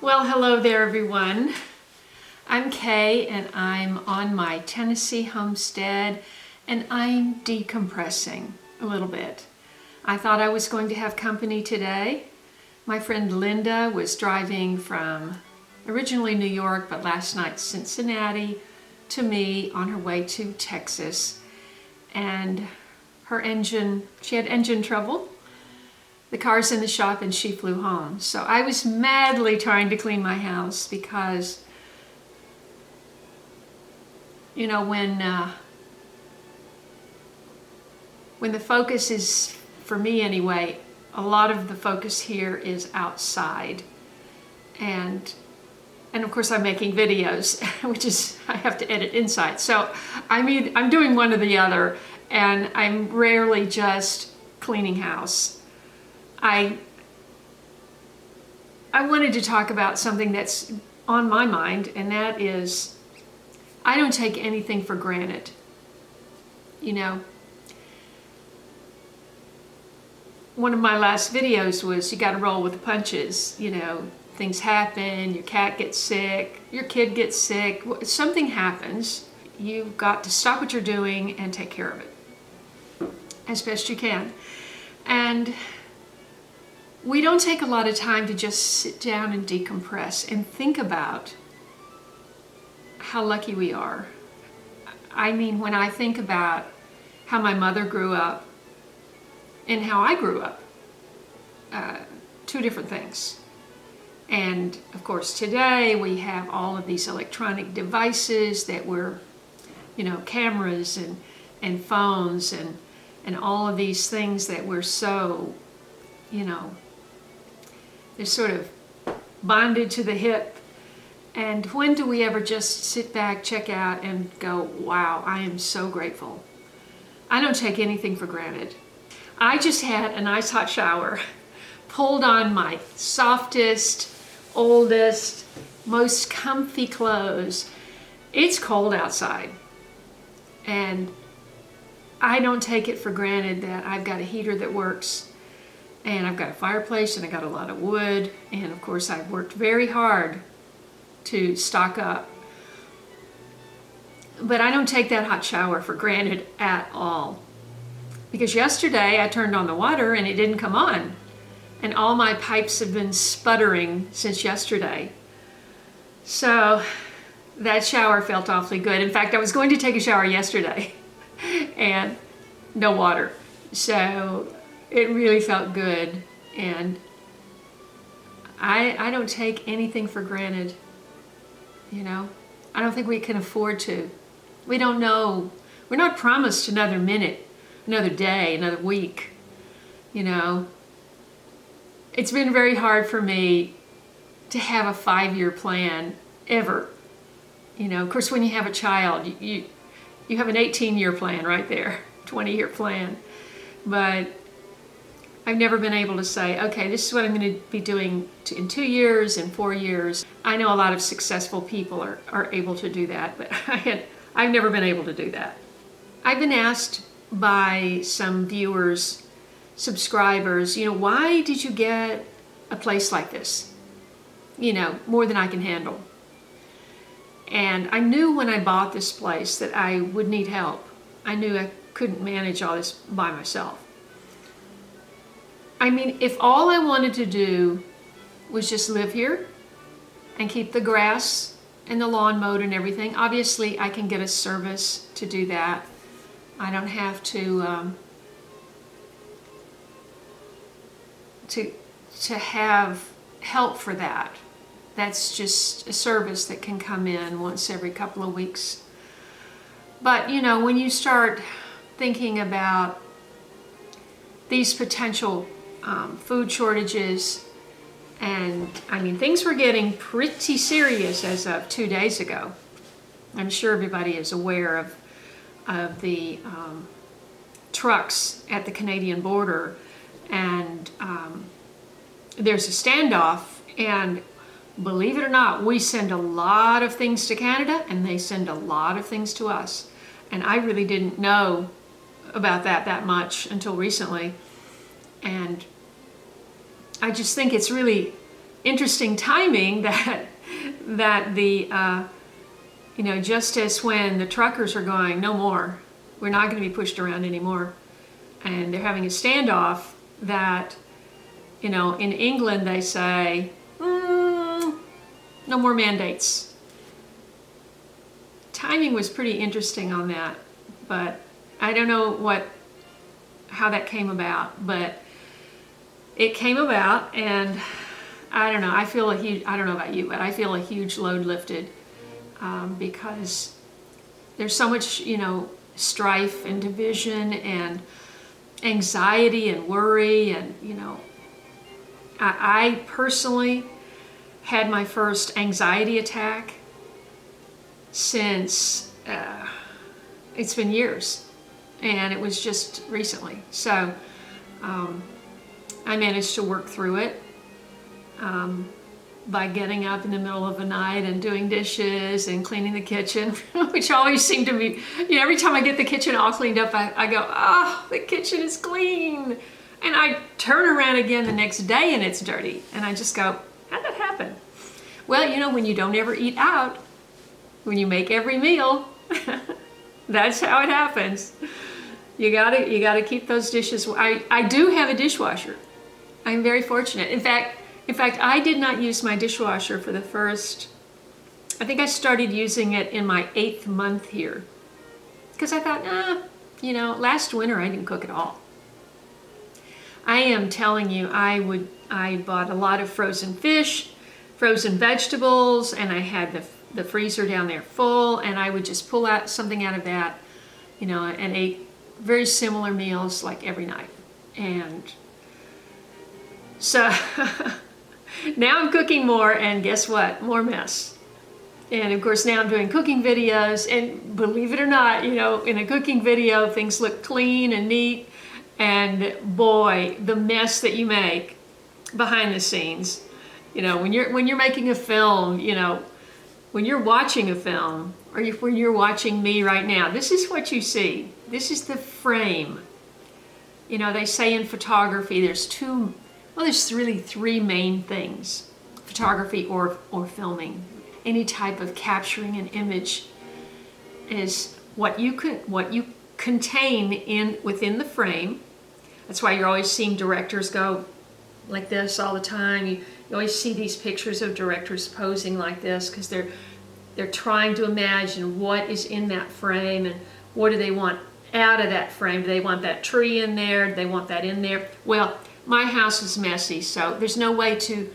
Well, hello there everyone. I'm Kaye and I'm on my Tennessee homestead and I'm decompressing a little bit. I thought I was going to have company today. My friend Linda was driving from originally New York, but last night Cincinnati to me on her way to Texas. And she had engine trouble. The car's in the shop and she flew home. So I was madly trying to clean my house because, you know, when the focus is, for me anyway, a lot of the focus here is outside. And of course I'm making videos, which is, I have to edit inside. So I'm doing one or the other, and I'm rarely just cleaning house. I wanted to talk about something that's on my mind, and that is, I don't take anything for granted. You know, one of my last videos was you got to roll with the punches. You know, things happen, your cat gets sick, your kid gets sick, something happens. You've got to stop what you're doing and take care of it as best you can. And we don't take a lot of time to just sit down and decompress and think about how lucky we are. I mean, when I think about how my mother grew up and how I grew up, two different things. And of course today we have all of these electronic devices that we're, you know, cameras and phones and all of these things that we're so, you know, they're sort of bonded to the hip. And when do we ever just sit back, check out, and go, wow, I am so grateful. I don't take anything for granted. I just had a nice hot shower, pulled on my softest, oldest, most comfy clothes. It's cold outside. And I don't take it for granted that I've got a heater that works, and I've got a fireplace, and I got a lot of wood, and of course I've worked very hard to stock up. But I don't take that hot shower for granted at all. Because yesterday I turned on the water and it didn't come on. And all my pipes have been sputtering since yesterday. So that shower felt awfully good. In fact, I was going to take a shower yesterday and no water. So it really felt good. And I don't take anything for granted. You know, I don't think we can afford to. We don't know. We're not promised another minute, another day, another week. You know, it's been very hard for me to have a 5-year plan ever. You know, of course, when you have a child, you have an 18-year plan right there, 20-year plan. But I've never been able to say, okay, this is what I'm going to be doing in 2 years, in 4 years. I know a lot of successful people are able to do that, but I've never been able to do that. I've been asked by some viewers, subscribers, you know, why did you get a place like this? You know, more than I can handle. And I knew when I bought this place that I would need help. I knew I couldn't manage all this by myself. I mean, if all I wanted to do was just live here and keep the grass and the lawn mowed and everything, obviously I can get a service to do that. I don't have to have help for that. That's just a service that can come in once every couple of weeks. But you know, when you start thinking about these potential food shortages, and I mean, things were getting pretty serious as of 2 days ago. I'm sure everybody is aware of the trucks at the Canadian border, and there's a standoff, and believe it or not, we send a lot of things to Canada and they send a lot of things to us. And I really didn't know about that much until recently. And I just think it's really interesting timing that the just as when the truckers are going, no more, we're not going to be pushed around anymore, and they're having a standoff, that in England they say, no more mandates. Timing was pretty interesting on that, but I don't know how that came about, but it came about, and I don't know, I don't know about you, but I feel a huge load lifted, because there's so much, strife and division and anxiety and worry, and I personally had my first anxiety attack since it's been years, and it was just recently. So I managed to work through it by getting up in the middle of the night and doing dishes and cleaning the kitchen, which always seemed to be, every time I get the kitchen all cleaned up, I go, oh, the kitchen is clean. And I turn around again the next day and it's dirty. And I just go, how'd that happen? Well, when you don't ever eat out, when you make every meal, that's how it happens. You gotta keep those dishes. I do have a dishwasher. I'm very fortunate. In fact, I did not use my dishwasher for the first, I think I started using it in my 8th month here. Because I thought, last winter I didn't cook at all. I am telling you, I bought a lot of frozen fish, frozen vegetables, and I had the freezer down there full, and I would just pull out something out of that, and ate very similar meals like every night. And so now I'm cooking more, and guess what? More mess. And of course now I'm doing cooking videos, and believe it or not, in a cooking video things look clean and neat, and boy, the mess that you make behind the scenes. When you're making a film, when you're watching a film, or when you're watching me right now, this is what you see. This is the frame. They say in photography there's really 3 main things. Photography or filming. Any type of capturing an image is what you contain within the frame. That's why you're always seeing directors go like this all the time. You always see these pictures of directors posing like this because they're trying to imagine what is in that frame and what do they want out of that frame. Do they want that tree in there? Do they want that in there? Well, my house is messy, so there's no way to.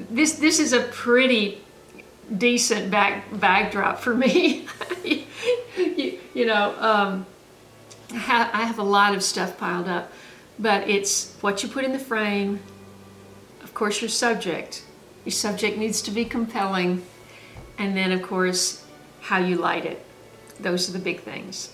This is a pretty decent backdrop for me. I have a lot of stuff piled up, but it's what you put in the frame. Of course, your subject needs to be compelling, and then of course how you light it. Those are the big things.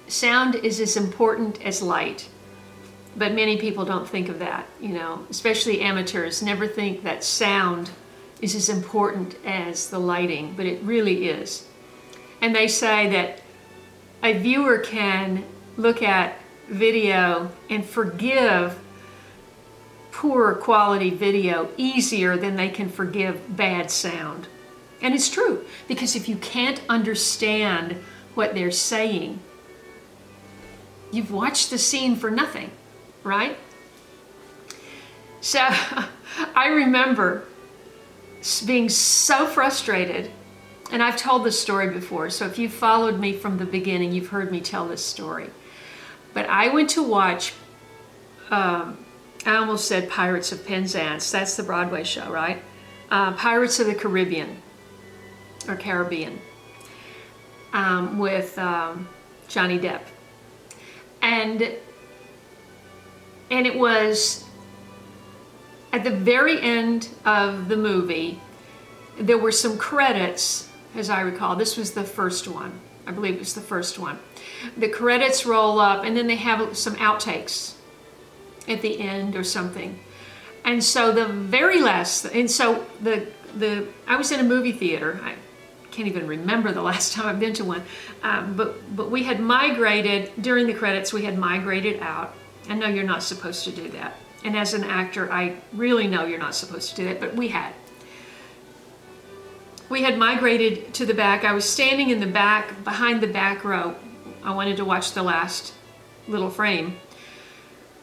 Sound is as important as light, but many people don't think of that, especially amateurs never think that sound is as important as the lighting, but it really is. And they say that a viewer can look at video and forgive poor quality video easier than they can forgive bad sound. And it's true, because if you can't understand what they're saying, you've watched the scene for nothing, right? So I remember being so frustrated, and I've told this story before, so if you've followed me from the beginning, you've heard me tell this story. But I went to watch, I almost said Pirates of Penzance, that's the Broadway show, right? Pirates of the Caribbean, or Caribbean, with Johnny Depp. And it was at the very end of the movie, there were some credits, as I recall. This was the first one. I believe it was the first one. The credits roll up, and then they have some outtakes at the end or something. And so the very last, and so I was in a movie theater. I can't even remember the last time I've been to one. But we had migrated, during the credits, we had migrated out. I know you're not supposed to do that. And as an actor, I really know you're not supposed to do that, but we had. We had migrated to the back. I was standing in the back, behind the back row. I wanted to watch the last little frame.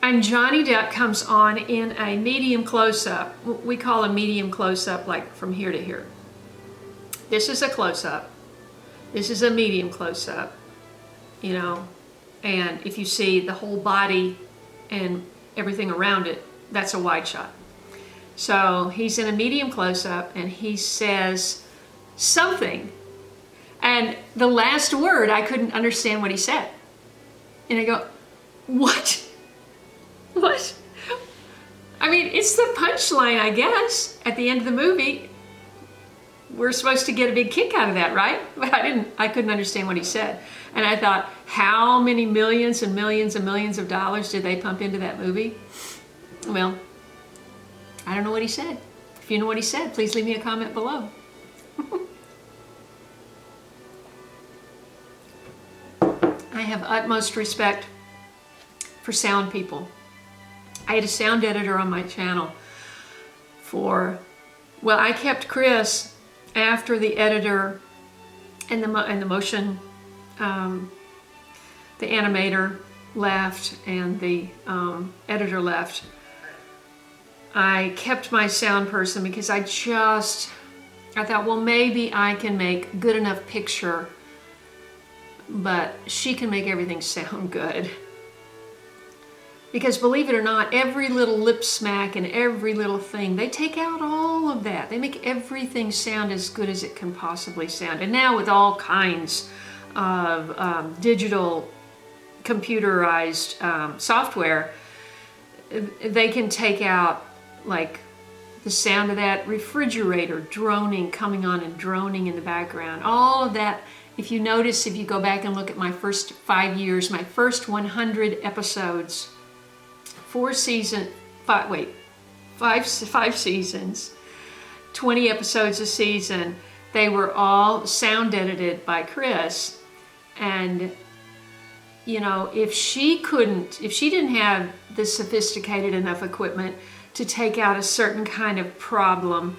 And Johnny Depp comes on in a medium close-up. We call a medium close-up like from here to here. This is a close-up. This is a medium close-up, you know. And if you see the whole body and everything around it, that's a wide shot. So he's in a medium close-up and he says something. And the last word, I couldn't understand what he said. And I go, what? What? I mean, it's the punchline, I guess, at the end of the movie. We're supposed to get a big kick out of that, right? But I couldn't understand what he said. And I thought, how many millions and millions and millions of dollars did they pump into that movie? Well, I don't know what he said. If you know what he said, please leave me a comment below. I have utmost respect for sound people. I had a sound editor on my channel well, I kept Chris after the editor and the motion, the animator left and the editor left. I kept my sound person because I thought, well, maybe I can make a good enough picture, but she can make everything sound good. Because believe it or not, every little lip smack and every little thing, they take out all of that. They make everything sound as good as it can possibly sound. And now with all kinds of digital computerized software, they can take out like the sound of that refrigerator droning, coming on and droning in the background. All of that, if you notice, if you go back and look at my first 5 years, my first 100 episodes, 5 seasons, 20 episodes a season, they were all sound edited by Chris. And you know, if she didn't have the sophisticated enough equipment to take out a certain kind of problem,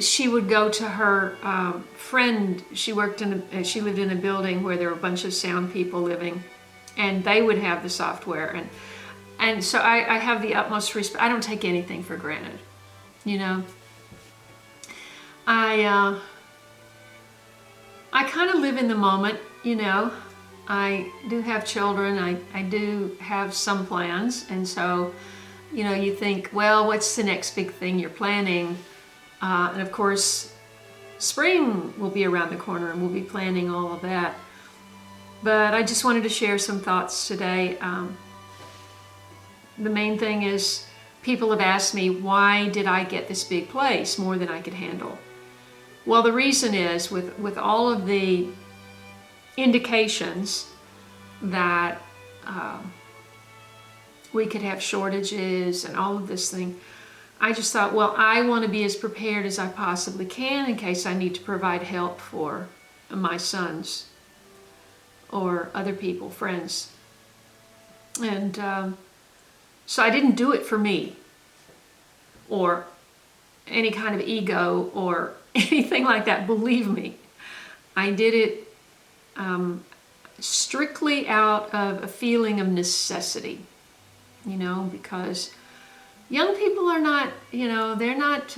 she would go to her friend. She lived in a building where there were a bunch of sound people living, and they would have the software. And so I have the utmost respect. I don't take anything for granted, you know. I kind of live in the moment, you know. I do have children. I do have some plans, and so, you know, you think, well, what's the next big thing you're planning? And of course, spring will be around the corner, and we'll be planning all of that. But I just wanted to share some thoughts today. The main thing is, people have asked me, why did I get this big place more than I could handle? Well, the reason is, with all of the indications that we could have shortages and all of this thing, I just thought, well, I want to be as prepared as I possibly can in case I need to provide help for my sons or other people, friends. And so I didn't do it for me or any kind of ego or anything like that. Believe me, I did it strictly out of a feeling of necessity, you know, because young people are not, you know, they're not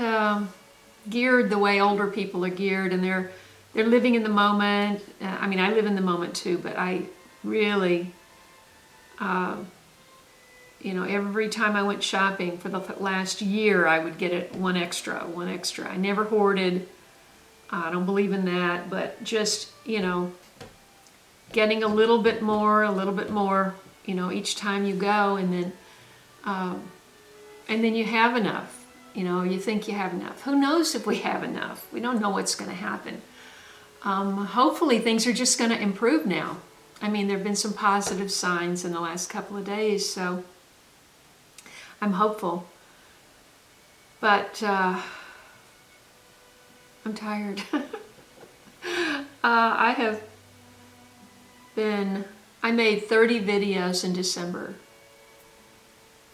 geared the way older people are geared, and they're living in the moment. I mean, I live in the moment too, but I really, you know, every time I went shopping for the last year, I would get it one extra. I never hoarded. I don't believe in that, but just, you know, getting a little bit more, you know, each time you go, and then you have enough. You know, you think you have enough. Who knows if we have enough? We don't know what's going to happen. Hopefully things are just going to improve now. I mean, there have been some positive signs in the last couple of days, so I'm hopeful. But I'm tired. I made 30 videos in December,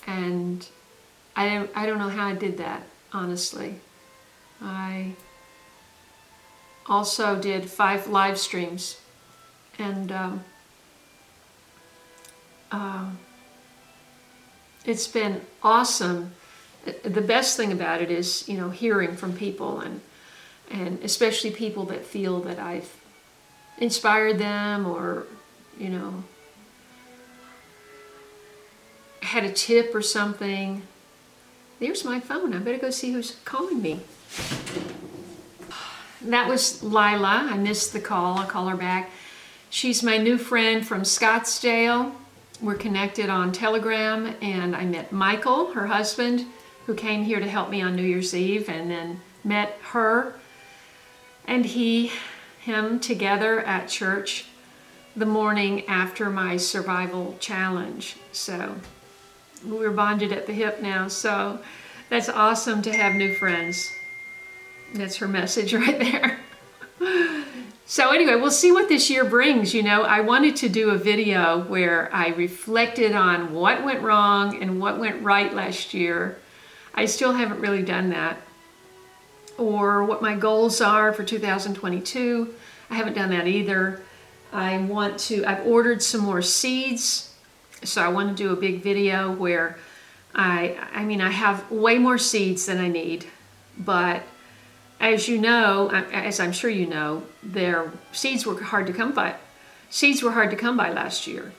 and I don't know how I did that, honestly. I also did 5 live streams, and it's been awesome. The best thing about it is, hearing from people, and especially people that feel that I've inspired them, or, had a tip or something. There's my phone. I better go see who's calling me. That was Lila. I missed the call. I'll call her back. She's my new friend from Scottsdale. We're connected on Telegram, and I met Michael, her husband, who came here to help me on New Year's Eve, and then met her and him together at church the morning after my survival challenge. So we're bonded at the hip now, so that's awesome to have new friends. That's her message right there. So anyway, we'll see what this year brings. I wanted to do a video where I reflected on what went wrong and what went right last year. I still haven't really done that. Or what my goals are for 2022. I haven't done that either. I've ordered some more seeds. So I want to do a big video where I have way more seeds than I need, but as you know, as I'm sure you know, seeds were hard to come by. Seeds were hard to come by last year.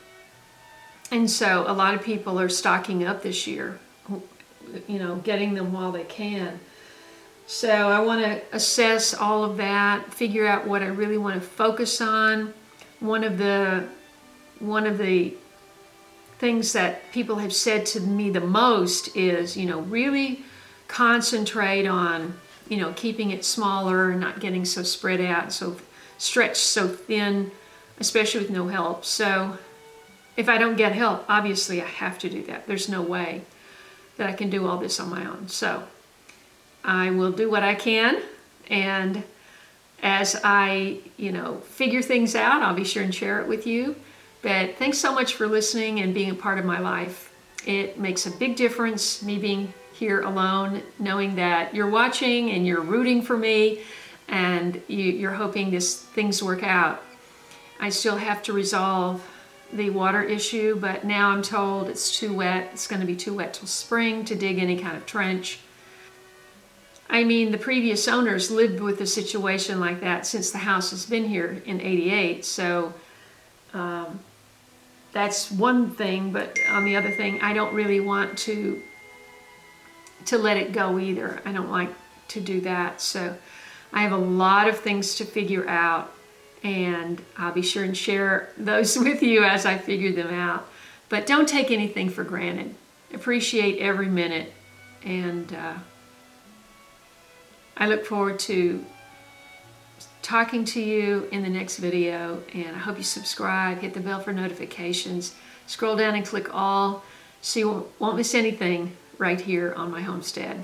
And so a lot of people are stocking up this year, getting them while they can. So I want to assess all of that, figure out what I really want to focus on. One of the things that people have said to me the most is, really concentrate on, keeping it smaller and not getting so spread out, so stretched so thin, especially with no help. So if I don't get help, obviously I have to do that. There's no way that I can do all this on my own. So I will do what I can, and as I, figure things out, I'll be sure and share it with you. But thanks so much for listening and being a part of my life. It makes a big difference, me being here alone, knowing that you're watching and you're rooting for me, and you're hoping things work out. I still have to resolve the water issue, but now I'm told it's too wet. It's going to be too wet till spring to dig any kind of trench. The previous owners lived with a situation like that since the house has been here in '88. So that's one thing, but on the other thing, I don't really want to let it go either. I don't like to do that. So I have a lot of things to figure out, and I'll be sure and share those with you as I figure them out. But don't take anything for granted. Appreciate every minute, and I look forward to talking to you in the next video, and I hope you subscribe, hit the bell for notifications, scroll down and click all so you won't miss anything right here on my homestead.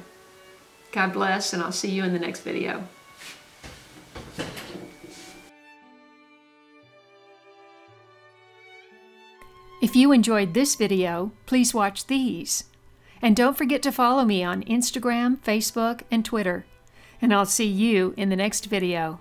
God bless, and I'll see you in the next video. If you enjoyed this video, please watch these. And don't forget to follow me on Instagram, Facebook, and Twitter. And I'll see you in the next video.